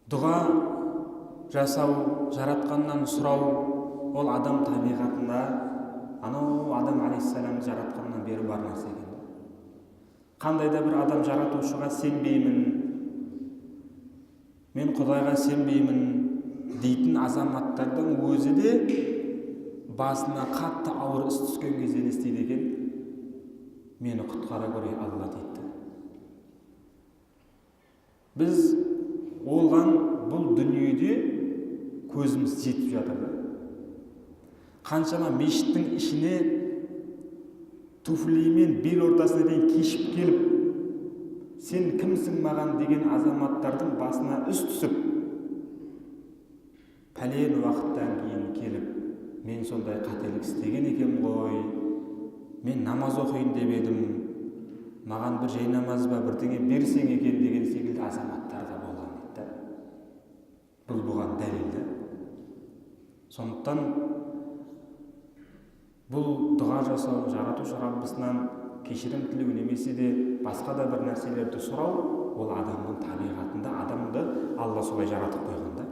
Дұға жасау, жаратқаннан сұрау, ол адам табиғатында анау адам алейхиссаламды жаратқаннан бері бар нәрсе екен. Қандай да бір адам жаратушыға сенбеймін, мен Құдайға сенбеймін дейтін азаматтардың өзі де басына қатты ауыр іс түскен кезде не істейді екен? Мені құтқара гөр Алла дейді. Біз олған бұл дүниеде көзіміз жетіп жатыр. Қаншама мешіттің ішіне туфлимен бел ортасына дейін кешіп келіп, сен кімсің маған деген азаматтардың басына іс түсіп, пәлен уақыттан кейін келіп, мен сондай қателік істеген екем ғой, мен намаз оқиын деп едім, маған бір жай намаз ба бірдеңе берсең екен деген секілді азаматтар да болған дейді. Бұл бұған дәлелді. Сондықтан бұл дұға жасау, жаратушы Раббысынан кешірім тілеу немесе де басқа да бір нәрселерді сұрау, ол адамның табиғатында, адамды Алла солай жаратып қойғанда.